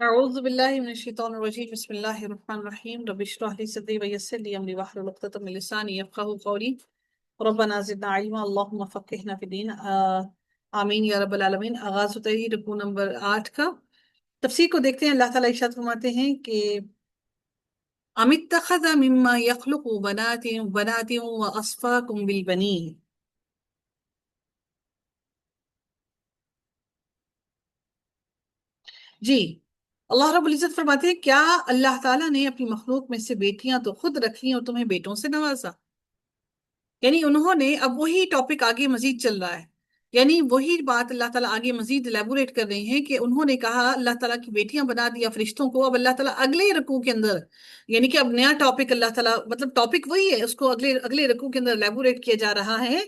أعوذ بالله من الشيطان الرجيم بسم الله الرحمن الرحيم رب اشرح لي صدري ويسر لي أمري واحلل عقدة من لساني يفقهوا قولي ربنا زدنا علما اللهم فقهنا في الدين آمین یا رب العالمین۔ آغاز ہوتا ہے رکوع نمبر 8 کا۔ تفسیر کو دیکھتے ہیں۔ اللہ تعالیٰ ارشاد فرماتے ہیں کہ ام اتخذ مما يخلق بنات واصفاكم بالبنين۔ جی، اللہ رب العزت فرماتے ہیں کیا اللہ تعالیٰ نے اپنی مخلوق میں سے بیٹیاں تو خود رکھ لی اور تمہیں بیٹوں سے نوازا؟ یعنی انہوں نے اب وہی ٹاپک آگے مزید چل رہا ہے، یعنی وہی بات اللہ تعالیٰ آگے مزید الیبوریٹ کر رہے ہیں کہ انہوں نے کہا اللہ تعالیٰ کی بیٹیاں بنا دیا فرشتوں کو۔ اب اللہ تعالیٰ اگلے رکوع کے اندر، یعنی کہ اب نیا ٹاپک اللہ تعالیٰ، مطلب ٹاپک وہی ہے، اس کو اگلے رکوع کے اندر الیبوریٹ کیا جا رہا ہے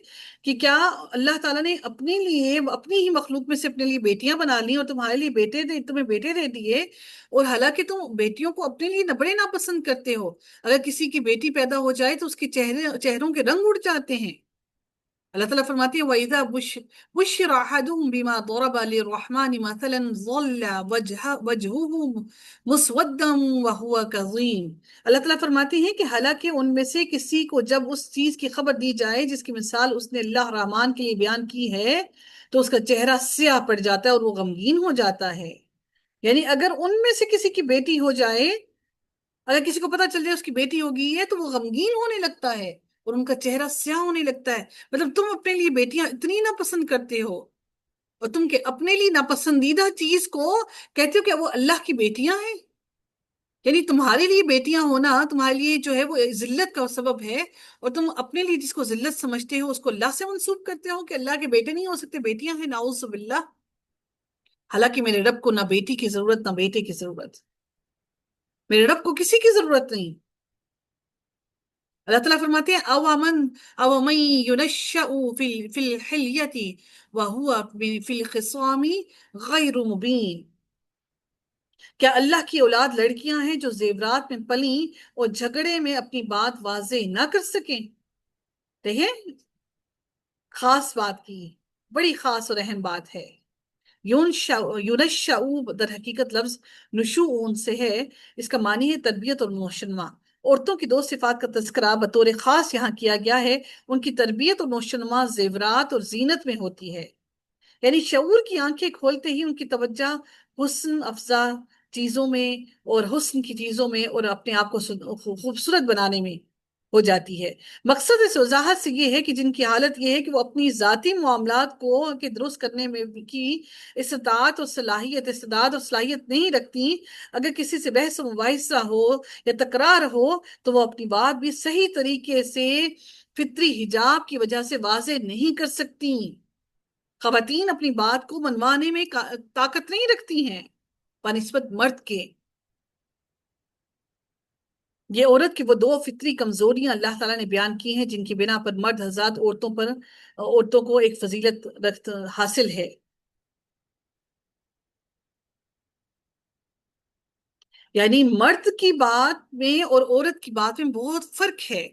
کہ کیا اللہ تعالیٰ نے اپنے لیے اپنی ہی مخلوق میں سے اپنے لیے بیٹیاں بنا لی اور تمہارے لیے تمہیں بیٹے دے دیے، اور حالانکہ تم بیٹیوں کو اپنے لیے بڑے ناپسند کرتے ہو۔ اگر کسی کی بیٹی پیدا ہو جائے تو اس کے چہروں کے رنگ اڑ جاتے ہیں۔ اللہ تعالیٰ فرماتی ہے وَإِذَا بُشِّرَ أَحَدُهُم بِمَا ضَرَبَ لِلرَّحْمَنِ مَثَلًا ظَلَّ وَجْهُهُ مُسْوَدًّا وَهُوَ كَظِيمٌ۔ اللہ تعالیٰ فرماتی ہیں کہ حالانکہ ان میں سے کسی کو جب اس چیز کی خبر دی جائے جس کی مثال اس نے اللہ رحمان کے لیے بیان کی ہے تو اس کا چہرہ سیاہ پڑ جاتا ہے اور وہ غمگین ہو جاتا ہے۔ یعنی اگر ان میں سے کسی کی بیٹی ہو جائے، اگر کسی کو پتا چل جائے اس کی بیٹی ہوگی ہے تو وہ غمگین ہونے لگتا ہے اور ان کا چہرہ سیاہ ہونے لگتا ہے۔ مطلب تم اپنے لیے بیٹیاں اتنی ناپسند کرتے ہو اور تم کے اپنے لیے ناپسندیدہ چیز کو کہتے ہو کہ وہ اللہ کی بیٹیاں ہیں۔ یعنی تمہارے لیے بیٹیاں ہونا تمہارے لیے جو ہے وہ ذلت کا سبب ہے، اور تم اپنے لیے جس کو ذلت سمجھتے ہو اس کو اللہ سے منسوب کرتے ہو کہ اللہ کے بیٹے نہیں ہو سکتے، بیٹیاں ہیں، نعوذ باللہ۔ حالانکہ میرے رب کو نہ بیٹی کی ضرورت نہ بیٹے کی ضرورت، میرے رب کو کسی کی ضرورت نہیں۔ اللہ تعالیٰ فرماتے ہیں او من ينشأ في الحلیة وهو في الخصام غیر مبین۔ کیا اللہ کی اولاد لڑکیاں ہیں جو زیورات میں پلیں اور جھگڑے میں اپنی بات واضح نہ کر سکیں؟ دیکھیں خاص بات کی، بڑی خاص اور اہم بات ہے۔ یونشأ در حقیقت لفظ نشوء سے ہے، اس کا معنی ہے تربیت اور نوشنما۔ عورتوں کی دو صفات کا تذکرہ بطور خاص یہاں کیا گیا ہے، ان کی تربیت اور نوشنما زیورات اور زینت میں ہوتی ہے۔ یعنی شعور کی آنکھیں کھولتے ہی ان کی توجہ حسن افزا چیزوں میں اور حسن کی چیزوں میں اور اپنے آپ کو خوبصورت بنانے میں ہو جاتی ہے۔ مقصد اس وضاحت سے یہ ہے کہ جن کی حالت یہ ہے کہ وہ اپنی ذاتی معاملات کو کے درست کرنے میں کی استطاعت اور صلاحیت نہیں رکھتی، اگر کسی سے بحث و مباحثہ ہو یا تکرار ہو تو وہ اپنی بات بھی صحیح طریقے سے فطری حجاب کی وجہ سے واضح نہیں کر سکتی۔ خواتین اپنی بات کو منوانے میں طاقت نہیں رکھتی ہیں بنسبت مرد کے۔ یہ عورت کی وہ دو فطری کمزوریاں اللہ تعالیٰ نے بیان کی ہیں جن کی بنا پر مرد حضرات عورتوں کو ایک فضیلت حاصل ہے۔ یعنی مرد کی بات میں اور عورت کی بات میں بہت فرق ہے۔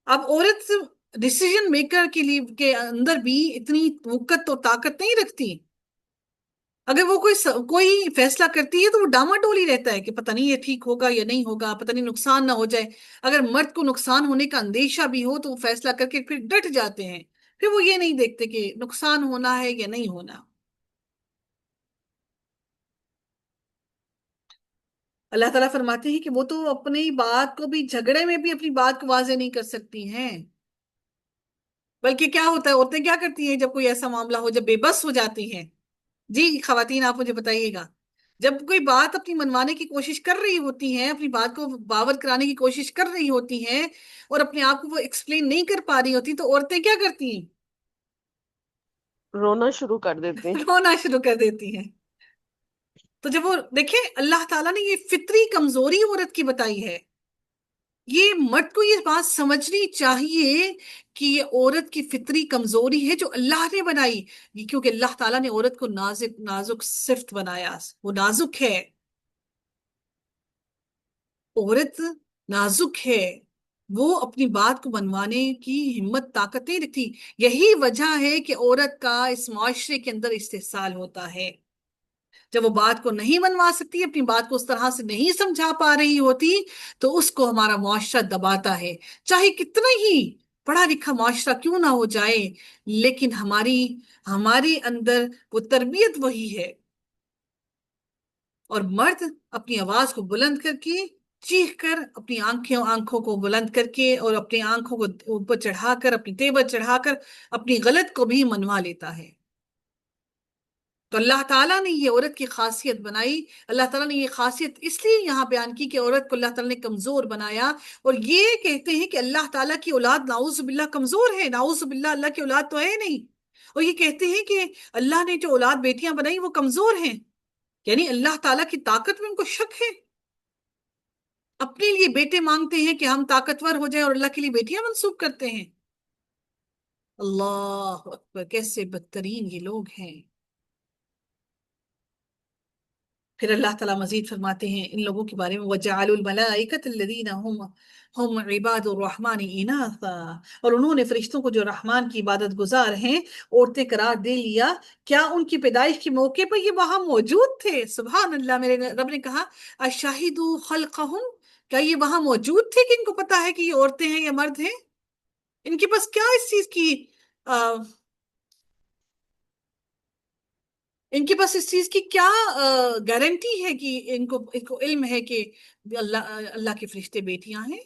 اب عورت ڈیسیژن میکر کے اندر بھی اتنی وقت اور طاقت نہیں رکھتی۔ اگر وہ کوئی فیصلہ کرتی ہے تو وہ ڈاما ڈولی رہتا ہے کہ پتہ نہیں یہ ٹھیک ہوگا یا نہیں ہوگا، پتہ نہیں نقصان نہ ہو جائے۔ اگر مرد کو نقصان ہونے کا اندیشہ بھی ہو تو وہ فیصلہ کر کے پھر ڈٹ جاتے ہیں، پھر وہ یہ نہیں دیکھتے کہ نقصان ہونا ہے یا نہیں ہونا۔ اللہ تعالیٰ فرماتے ہیں کہ وہ تو اپنی بات کو بھی جھگڑے میں بھی اپنی بات کو واضح نہیں کر سکتی ہیں، بلکہ کیا ہوتا ہے، عورتیں کیا کرتی ہیں جب کوئی ایسا معاملہ ہو، جب بے بس ہو جاتی ہیں؟ جی خواتین آپ مجھے بتائیے گا، جب کوئی بات اپنی منوانے کی کوشش کر رہی ہوتی ہیں، اپنی بات کو باور کرانے کی کوشش کر رہی ہوتی ہیں اور اپنے آپ کو وہ ایکسپلین نہیں کر پا رہی ہوتی تو عورتیں کیا کرتی ہیں؟ رونا شروع کر دیتے ہیں۔ رونا شروع کر دیتی ہیں۔ تو جب وہ دیکھیں اللہ تعالیٰ نے یہ فطری کمزوری عورت کی بتائی ہے، یہ مرد کو یہ بات سمجھنی چاہیے کہ یہ عورت کی فطری کمزوری ہے جو اللہ نے بنائی، کیونکہ اللہ تعالیٰ نے عورت کو نازک صفت بنایا، وہ نازک ہے، عورت نازک ہے، وہ اپنی بات کو منوانے کی ہمت طاقت نہیں رکھتی۔ یہی وجہ ہے کہ عورت کا اس معاشرے کے اندر استحصال ہوتا ہے۔ جب وہ بات کو نہیں منوا سکتی، اپنی بات کو اس طرح سے نہیں سمجھا پا رہی ہوتی، تو اس کو ہمارا معاشرہ دباتا ہے، چاہے کتنا ہی پڑھا لکھا معاشرہ کیوں نہ ہو جائے، لیکن ہماری اندر وہ تربیت وہی ہے۔ اور مرد اپنی آواز کو بلند کر کے، چیخ کر، اپنی آنکھوں کو بلند کر کے، اور اپنی آنکھوں کو اوپر چڑھا کر، اپنی تیبر چڑھا کر اپنی غلط کو بھی منوا لیتا ہے۔ تو اللہ تعالیٰ نے یہ عورت کی خاصیت بنائی، اللہ تعالیٰ نے یہ خاصیت اس لیے یہاں بیان کی کہ عورت کو اللہ تعالیٰ نے کمزور بنایا۔ اور یہ کہتے ہیں کہ اللہ تعالیٰ کی اولاد نعوذ باللہ کمزور ہے، نعوذ باللہ اللہ کی اولاد تو ہے نہیں۔ اور یہ کہتے ہیں کہ اللہ نے جو اولاد بیٹیاں بنائی وہ کمزور ہیں، یعنی اللہ تعالیٰ کی طاقت میں ان کو شک ہے، اپنے لیے بیٹے مانگتے ہیں کہ ہم طاقتور ہو جائیں اور اللہ کے لیے بیٹیاں منسوب کرتے ہیں۔ اللہ اکبر، کیسے بدترین یہ لوگ ہیں۔ پھر اللہ تعالیٰ مزید فرماتے ہیں ان لوگوں کے بارے میں، وَجَعَلُوا الْمَلَائِكَةَ الَّذِينَ هُمْ عِبَادُ الرَّحْمَنِ إِنَاثًا، اور انہوں نے فرشتوں کو جو رحمان کی عبادت گزار ہیں عورتیں قرار دے لیا۔ کیا ان کی پیدائش کے موقع پر یہ وہاں موجود تھے؟ سبحان اللہ، میرے رب نے کہا اَشَهِدُوا خَلْقَهُمْ، کیا یہ وہاں موجود تھے کہ ان کو پتا ہے کہ یہ عورتیں ہیں یا مرد ہیں؟ ان کے پاس کیا اس چیز کی ان کے پاس اس چیز کی کیا گارنٹی ہے کہ ان کو علم ہے کہ اللہ کے فرشتے بیٹیاں ہیں؟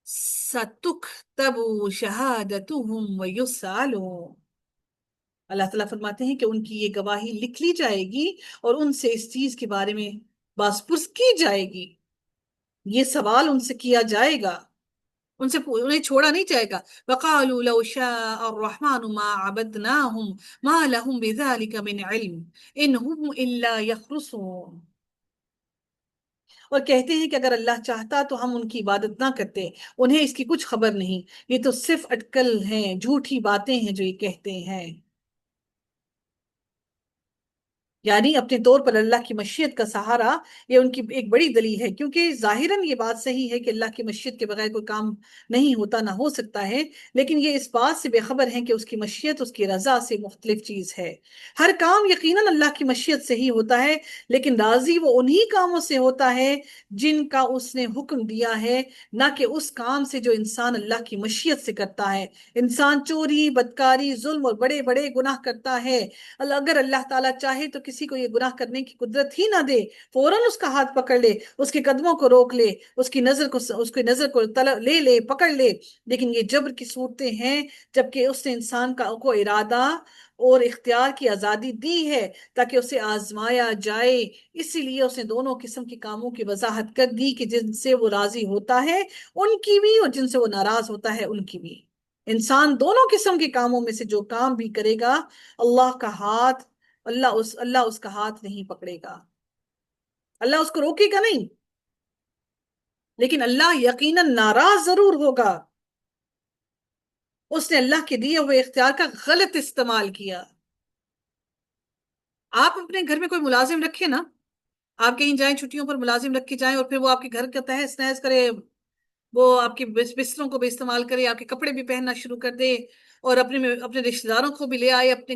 سَتُكْتَبُ شَهَادَتُهُمْ وَيُسْأَلُونَ، اللہ تعالیٰ فرماتے ہیں کہ ان کی یہ گواہی لکھ لی جائے گی اور ان سے اس چیز کے بارے میں باز پرس کی جائے گی، یہ سوال ان سے کیا جائے گا، انہیں چھوڑا نہیں جائے گا۔ وَقَالُوا لَوْ شَاءَ الرَّحْمَنُ مَا عَبَدْنَاهُمْ مَا لَهُمْ بِذَلِكَ مِنْ عِلْمٍ إِنْ هُمْ إِلَّا يَخْرُصُونَ، اور کہتے ہیں کہ اگر اللہ چاہتا تو ہم ان کی عبادت نہ کرتے، انہیں اس کی کچھ خبر نہیں، یہ تو صرف اٹکل ہیں، جھوٹی باتیں ہیں جو یہ کہتے ہیں۔ یعنی اپنے طور پر اللہ کی مشیت کا سہارا، یہ ان کی ایک بڑی دلیل ہے، کیونکہ ظاہراً یہ بات صحیح ہے کہ اللہ کی مشیت کے بغیر کوئی کام نہیں ہوتا، نہ ہو سکتا ہے، لیکن یہ اس بات سے بے خبر ہیں کہ اس کی مشیت اس کی رضا سے مختلف چیز ہے۔ ہر کام یقیناً اللہ کی مشیت سے ہی ہوتا ہے، لیکن راضی وہ انہی کاموں سے ہوتا ہے جن کا اس نے حکم دیا ہے، نہ کہ اس کام سے جو انسان اللہ کی مشیت سے کرتا ہے۔ انسان چوری، بدکاری، ظلم اور بڑے بڑے گناہ کرتا ہے، اگر اللہ تعالیٰ چاہے تو کسی کو یہ گناہ کرنے کی قدرت ہی نہ دے، فوراً اس کا ہاتھ پکڑ لے، اس کے قدموں کو روک لے، اس کی نظر کو لے لے، پکڑ لے، لیکن یہ جبر کی صورتیں ہیں، جبکہ اس نے انسان کو ارادہ اور اختیار کی آزادی دی ہے تاکہ اسے آزمایا جائے، اسی لیے اس نے دونوں قسم کے کاموں کی وضاحت کر دی کہ جن سے وہ راضی ہوتا ہے ان کی بھی، اور جن سے وہ ناراض ہوتا ہے ان کی بھی۔ انسان دونوں قسم کے کاموں میں سے جو کام بھی کرے گا، اللہ اس کا ہاتھ نہیں پکڑے گا، اللہ اس کو روکے گا نہیں، لیکن اللہ یقیناً ناراض ضرور ہوگا، اس نے اللہ کے دیے ہوئے اختیار کا غلط استعمال کیا۔ آپ اپنے گھر میں کوئی ملازم رکھے نا، آپ کہیں جائیں چھٹیوں پر، ملازم رکھ کے جائیں اور پھر وہ آپ کے گھر کا تہس نہس کرے، وہ آپ کے بستروں کو بھی استعمال کرے، آپ کے کپڑے بھی پہننا شروع کر دے، اور اپنے رشتہ داروں کو بھی لے آئے آپ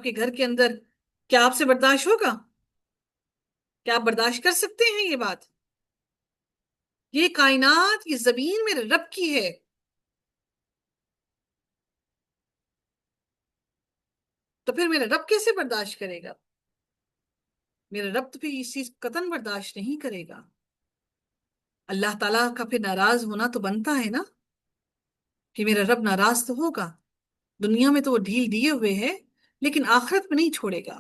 کے گھر کے اندر، کیا آپ سے برداشت ہوگا؟ کیا آپ برداشت کر سکتے ہیں یہ بات؟ یہ کائنات، یہ زمین میرے رب کی ہے، تو پھر میرا رب کیسے برداشت کرے گا؟ میرا رب تو پھر اس چیز قطعاً برداشت نہیں کرے گا۔ اللہ تعالیٰ کا پھر ناراض ہونا تو بنتا ہے نا، کہ میرا رب ناراض تو ہوگا۔ دنیا میں تو وہ ڈھیل دیے ہوئے ہے، لیکن آخرت میں نہیں چھوڑے گا۔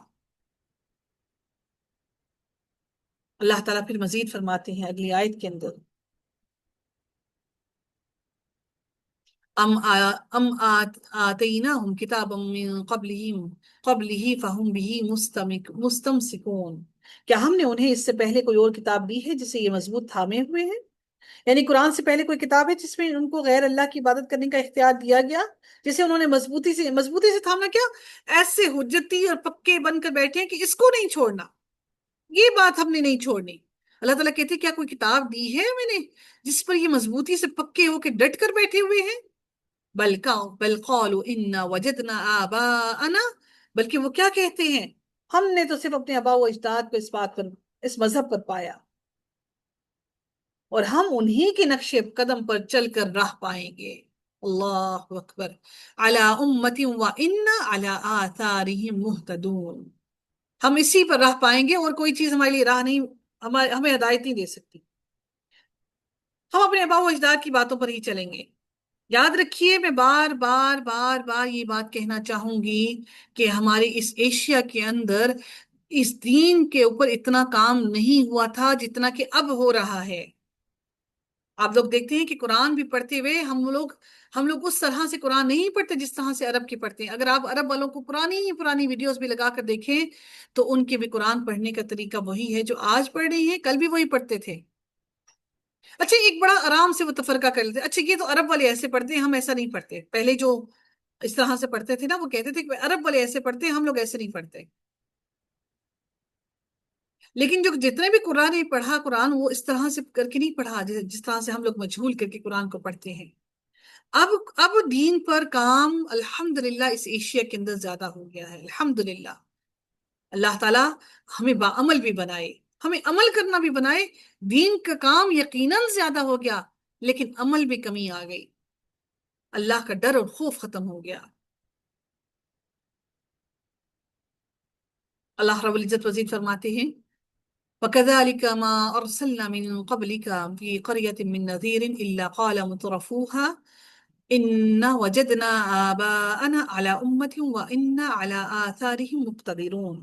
اللہ تعالیٰ پھر مزید فرماتے ہیں اگلی آیت کے اندر، آتیناہم کتابا من قبلہ فہم بہ مستمسکون، کیا ہم نے انہیں اس سے پہلے کوئی اور کتاب دی ہے جسے یہ مضبوط تھامے ہوئے ہیں؟ یعنی قرآن سے پہلے کوئی کتاب ہے جس میں ان کو غیر اللہ کی عبادت کرنے کا اختیار دیا گیا، جسے انہوں نے مضبوطی سے تھامنا؟ کیا ایسے حجتی اور پکے بن کر بیٹھے ہیں کہ اس کو نہیں چھوڑنا، یہ بات ہم نے نہیں چھوڑنی؟ اللہ تعالیٰ کہتے ہیں کیا کوئی کتاب دی ہے میں نے جس پر یہ مضبوطی سے پکے ہو کے ڈٹ کر بیٹھے ہوئے ہیں؟ بل قالوا انا وجدنا آباءنا، بلکہ وہ کیا کہتے ہیں، ہم نے تو صرف اپنے آباء و اجداد کو اس بات پر، اس مذہب پر پایا، اور ہم انہی کے نقش قدم پر چل کر راہ پائیں گے۔ اللہ اکبر۔ علی امت و انا علی آثارہم مہتدون۔ ہم اسی پر راہ پائیں گے، اور کوئی چیز ہمارے لیے راہ نہیں، ہمیں ہدایت نہیں دے سکتی۔ ہم اپنے آباء و اجداد کی باتوں پر ہی چلیں گے۔ یاد رکھیے، میں بار بار بار بار یہ بات کہنا چاہوں گی کہ ہمارے اس ایشیا کے اندر اس دین کے اوپر اتنا کام نہیں ہوا تھا جتنا کہ اب ہو رہا ہے۔ آپ لوگ دیکھتے ہیں کہ قرآن بھی پڑھتے ہوئے ہم لوگ اس طرح سے قرآن نہیں پڑھتے جس طرح سے عرب کے پڑھتے ہیں۔ اگر آپ عرب والوں کو پرانی ویڈیوز بھی لگا کر دیکھیں تو ان کے بھی قرآن پڑھنے کا طریقہ وہی ہے جو آج پڑھ رہے ہیں، کل بھی وہی پڑھتے تھے۔ اچھا، ایک بڑا آرام سے وہ تفرقہ کر لیتے، اچھا یہ تو عرب والے ایسے پڑھتے ہیں، ہم ایسا نہیں پڑھتے۔ پہلے جو اس طرح سے پڑھتے تھے نا، وہ کہتے تھے کہ عرب والے ایسے پڑھتے ہیں، ہم لوگ ایسے نہیں پڑھتے۔ لیکن جو جتنے بھی قرآن نے پڑھا، قرآن وہ اس طرح سے کر کے نہیں پڑھا جس طرح سے ہم لوگ مجہول کر کے قرآن کو پڑھتے ہیں۔ اب اب دین پر کام الحمدللہ اس ایشیا کے اندر زیادہ ہو گیا ہے، الحمدللہ۔ اللہ تعالیٰ ہمیں باعمل بھی بنائے، ہمیں عمل کرنا بھی بنائے۔ دین کا کام یقیناً زیادہ ہو گیا، لیکن عمل بھی کمی آ گئی، اللہ کا ڈر اور خوف ختم ہو گیا۔ اللہ رب العزت وزید فرماتے ہیں وَكَذَلِكَ مَا أَرْسَلْنَا مِن قَبْلِكَ فِي قَرْيَةٍ مِّن نَذِيرٍ إِلَّا قَالَ مُتْرَفُوهَا إِنَّا وَجَدْنَا آبَاءَنَا عَلَىٰ أُمَّةٍ وَإِنَّا عَلَىٰ آثَارِهِم مُقْتَدِرُونَ۔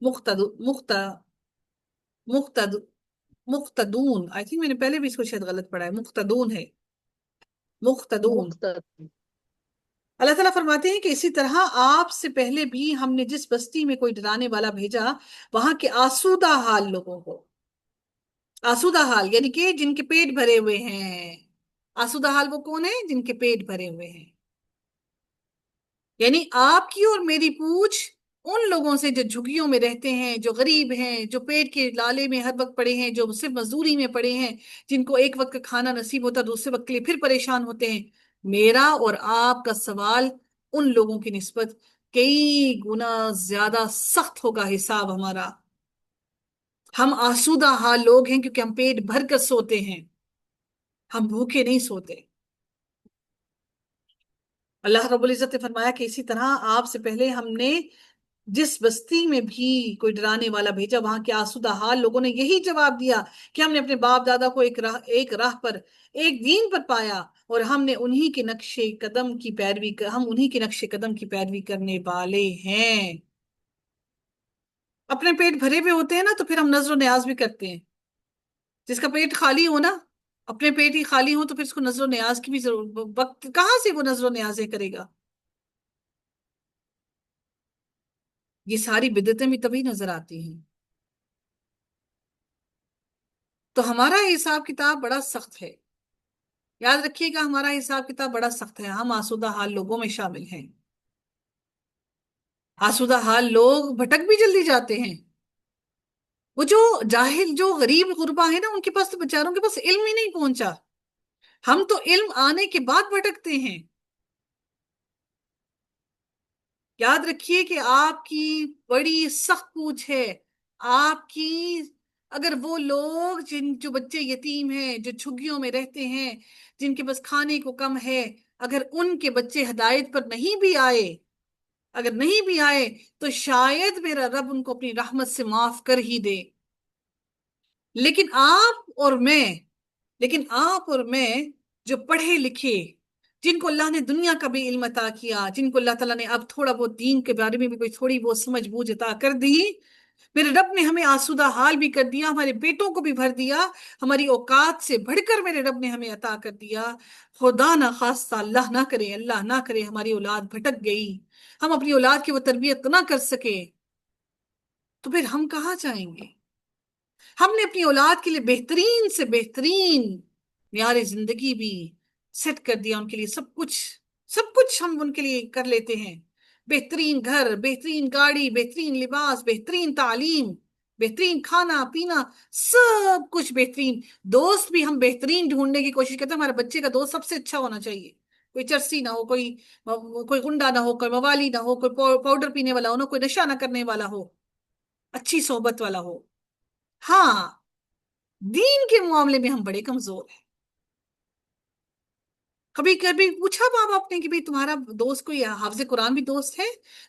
مقتد مقت مقتد مقتدون، آئی تھنک میں نے پہلے بھی اس کو شاید غلط پڑھا ہے، مقتدون ہے، مقتدون۔ مختلف۔ اللہ تعالیٰ فرماتے ہیں کہ اسی طرح آپ سے پہلے بھی ہم نے جس بستی میں کوئی ڈرانے والا بھیجا، وہاں کے آسودہ حال لوگوں کو، آسودہ حال یعنی کہ جن کے پیٹ بھرے ہوئے ہیں۔ آسودہ حال وہ کون ہیں؟ جن کے پیٹ بھرے ہوئے ہیں۔ یعنی آپ کی اور میری پوچھ ان لوگوں سے جو جھگیوں میں رہتے ہیں، جو غریب ہیں، جو پیٹ کے لالے میں ہر وقت پڑے ہیں، جو صرف مزدوری میں پڑے ہیں، جن کو ایک وقت کا کھانا نصیب ہوتا ہے دوسرے وقت کے لیے پھر پریشان ہوتے ہیں۔ میرا اور آپ کا سوال ان لوگوں کی نسبت کئی گنا زیادہ سخت ہوگا حساب ہمارا۔ ہم آسودہ حال لوگ ہیں کیونکہ ہم پیٹ بھر کر سوتے ہیں، ہم بھوکے نہیں سوتے۔ اللہ رب العزت نے فرمایا کہ اسی طرح آپ سے پہلے ہم نے جس بستی میں بھی کوئی ڈرانے والا بھیجا، وہاں کے آسودہ حال لوگوں نے یہی جواب دیا کہ ہم نے اپنے باپ دادا کو ایک راہ پر، ایک دین پر پایا، اور ہم نے انہی کے نقش قدم کی پیروی ہم انہی کے نقش قدم کی پیروی کرنے والے ہیں۔ اپنے پیٹ بھرے ہوئے ہوتے ہیں نا تو پھر ہم نظر و نیاز بھی کرتے ہیں۔ جس کا پیٹ خالی ہو نا، اپنے پیٹ ہی خالی ہو، تو پھر اس کو نظر و نیاز کی بھی ضرورت، وقت کہاں سے وہ نظر و نیازیں کرے گا؟ یہ ساری بدعتیں بھی تبھی نظر آتی ہیں۔ تو ہمارا حساب کتاب بڑا سخت ہے، یاد رکھیے گا، ہمارا حساب کتاب بڑا سخت ہے۔ ہم آسودہ حال لوگوں میں شامل ہیں۔ آسودہ حال لوگ بھٹک بھی جلدی جاتے ہیں۔ وہ جو جاہل، جو غریب غربا ہے نا، ان کے پاس تو بیچاروں کے پاس علم ہی نہیں پہنچا۔ ہم تو علم آنے کے بعد بھٹکتے ہیں۔ یاد رکھیے کہ آپ کی بڑی سخت پوچھ ہے، آپ کی۔ اگر وہ لوگ جو بچے یتیم ہیں، جو جھگیوں میں رہتے ہیں، جن کے پاس کھانے کو کم ہے، اگر ان کے بچے ہدایت پر نہیں بھی آئے، اگر نہیں بھی آئے تو شاید میرا رب ان کو اپنی رحمت سے معاف کر ہی دے۔ لیکن آپ اور میں جو پڑھے لکھے، جن کو اللہ نے دنیا کا بھی علم عطا کیا، جن کو اللہ تعالیٰ نے اب تھوڑا بہت دین کے بارے میں بھی کوئی تھوڑی بہت سمجھ بوجھ عطا کر دی، میرے رب نے ہمیں آسودہ حال بھی کر دیا، ہمارے بیٹوں کو بھی بھر دیا، ہماری اوقات سے بڑھ کر میرے رب نے ہمیں عطا کر دیا۔ خدا نہ خواستہ، اللہ نہ کرے ہماری اولاد بھٹک گئی، ہم اپنی اولاد کی وہ تربیت نہ کر سکے، تو پھر ہم کہاں جائیں گے؟ ہم نے اپنی اولاد کے لیے بہترین سے بہترین معیار زندگی بھی سیٹ کر دیا، ان کے لیے سب کچھ ہم ان کے لیے کر لیتے ہیں۔ بہترین گھر، بہترین گاڑی، بہترین لباس، بہترین تعلیم، بہترین کھانا پینا، سب کچھ بہترین۔ دوست بھی ہم بہترین ڈھونڈنے کی کوشش کرتے ہیں، ہمارے بچے کا دوست سب سے اچھا ہونا چاہیے، کوئی چرسی نہ ہو، کوئی گنڈا نہ ہو، کوئی موالی نہ ہو، کوئی پاؤڈر پینے والا ہو، کوئی نشہ نہ کرنے والا ہو۔ اچھی صحبت والا ہو. ہاں، دین کے معاملے میں ہم بڑے کمزور ہیں. کبھی کبھی پوچھا ماں باپ نے کہ بھئی تمہارا دوست کوئی حافظ قرآن بھی دوست ہے؟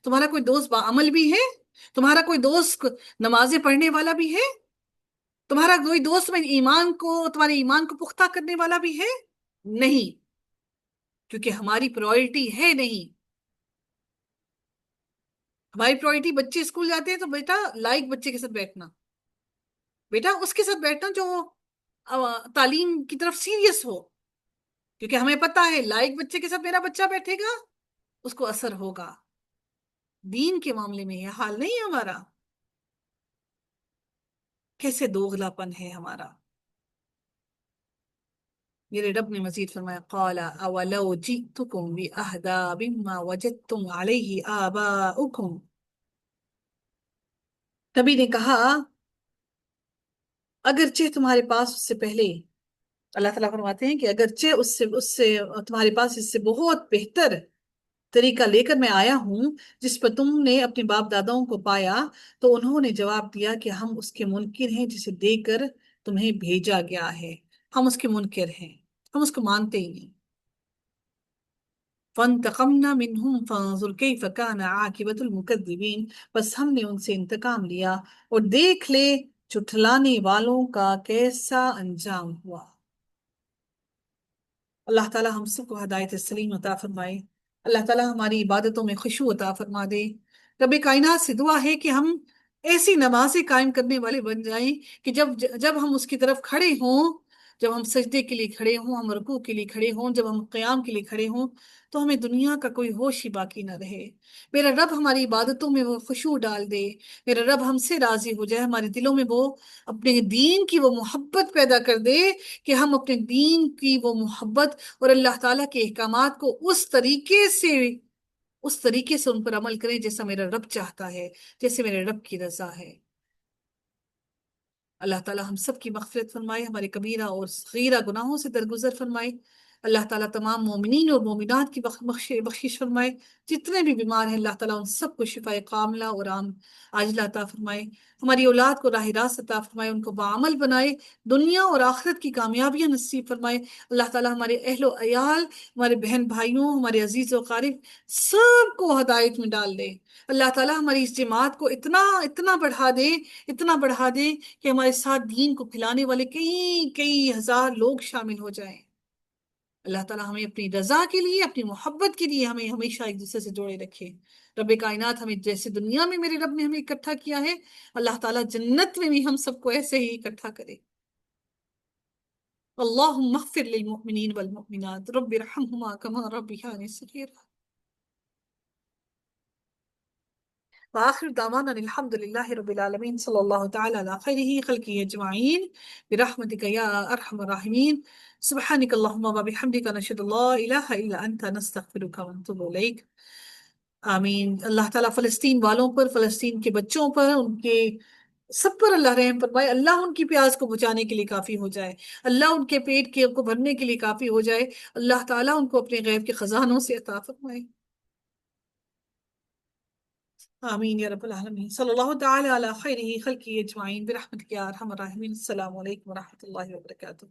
تمہارا کوئی دوست باعمل بھی ہے؟ تمہارا کوئی دوست نمازیں پڑھنے والا بھی ہے؟ تمہارا کوئی دوست میں تمہارے ایمان کو پختہ کرنے والا بھی ہے؟ نہیں، کیونکہ ہماری پرائورٹی ہے نہیں. ہماری پرائورٹی بچے اسکول جاتے ہیں تو بیٹا لائک بچے کے ساتھ بیٹھنا، بیٹا اس کے ساتھ بیٹھنا جو تعلیم کی طرف سیریس ہو. کیونکہ ہمیں پتا ہے لائک بچے کے ساتھ میرا بچہ بیٹھے گا اس کو اثر ہوگا. دین کے معاملے میں یہ حال نہیں ہے ہمارا. کیسے دوغلا پن ہے ہمارا. میرے رب نے مزید فرمایا قال اولو جئتکم باہدی مما وجدتم علیہ آباؤکم. نبی نے کہا اگرچہ تمہارے پاس اس سے پہلے، اللہ تعالیٰ فرماتے ہیں کہ اگرچہ اس سے تمہارے پاس اس سے بہت بہتر طریقہ لے کر میں آیا ہوں جس پر تم نے اپنے باپ داداؤں کو پایا، تو انہوں نے جواب دیا کہ ہم اس کے منکر ہیں جسے دے کر تمہیں بھیجا گیا ہے. ہم اس کے منکر ہیں، ہم اس کو مانتے ہی نہیں. فانتقمنا منہم فانظر کیف کان عاقبۃ المکذبین. بس ہم نے ان سے انتقام لیا اور دیکھ لے جھٹلانے والوں کا کیسا انجام ہوا. اللہ تعالی ہم سب کو ہدایت سلیم عطا فرمائے. اللہ تعالی ہماری عبادتوں میں خشوع عطا فرما دے. رب کائنات سے دعا ہے کہ ہم ایسی نمازیں قائم کرنے والے بن جائیں کہ جب ہم اس کی طرف کھڑے ہوں، جب ہم سجدے کے لیے کھڑے ہوں، ہم رکوع کے لیے کھڑے ہوں، جب ہم قیام کے لیے کھڑے ہوں، تو ہمیں دنیا کا کوئی ہوش ہی باقی نہ رہے. میرا رب ہماری عبادتوں میں وہ خشوع ڈال دے. میرا رب ہم سے راضی ہو جائے، ہمارے دلوں میں وہ اپنے دین کی وہ محبت پیدا کر دے کہ ہم اپنے دین کی وہ محبت اور اللہ تعالیٰ کے احکامات کو اس طریقے سے ان پر عمل کریں جیسا میرا رب چاہتا ہے، جیسے میرے رب کی رضا ہے. اللہ تعالیٰ ہم سب کی مغفرت فرمائے، ہمارے کبیرہ اور صغیرہ گناہوں سے درگزر فرمائے. اللہ تعالیٰ تمام مومنین اور مومنات کی بخشش فرمائے. جتنے بھی بیمار ہیں اللہ تعالیٰ ان سب کو شفاء کاملہ اور عاجلہ عطا فرمائے. ہماری اولاد کو راہ راست عطا فرمائے، ان کو بعمل بنائے، دنیا اور آخرت کی کامیابیاں نصیب فرمائے. اللہ تعالیٰ ہمارے اہل و عیال، ہمارے بہن بھائیوں، ہمارے عزیز و قارب سب کو ہدایت میں ڈال دے. اللہ تعالیٰ ہماری اس جماعت کو اتنا اتنا بڑھا دے کہ ہمارے ساتھ دین کو پھیلانے والے کئی کئی ہزار لوگ شامل ہو جائیں. اللہ تعالیٰ ہمیں اپنی رضا کے لیے، اپنی محبت کے لیے ہمیں ہمیشہ ایک دوسرے سے جوڑے رکھے. رب کائنات ہمیں جیسے دنیا میں میرے رب نے ہمیں اکٹھا کیا ہے، اللہ تعالیٰ جنت میں بھی ہم سب کو ایسے ہی اکٹھا کرے. اللہم اغفر للمؤمنین والمؤمنات رب ارحمہما کما ربیانی صغیرا. وآخر دعوانا الحمد لله رب العالمين صلى الله تعالى على خيره خلقه أجمعين برحمتك يا أرحم الراحمين. سبحانك اللهم وبحمدك نشهد أن لا إله إلا أنت نستغفرك ونتوب إليك. آمین. اللہ تعالیٰ فلسطین والوں پر، فلسطین کے بچوں پر، ان کے سب پر اللہ رحم فرمائے. اللہ ان کی پیاس کو بجھانے کے لیے کافی ہو جائے، اللہ ان کے پیٹ کو بھرنے کے لیے کافی ہو جائے. اللہ تعالیٰ ان کو اپنے غیب کے خزانوں سے عطا فرمائے. آمین یا رب العالمین. صلی اللہ تعالی علی خیرہ خلقہ اجمعین برحمتک یا ارحم الراحمین. السلام علیکم ورحمۃ اللہ وبرکاتہ.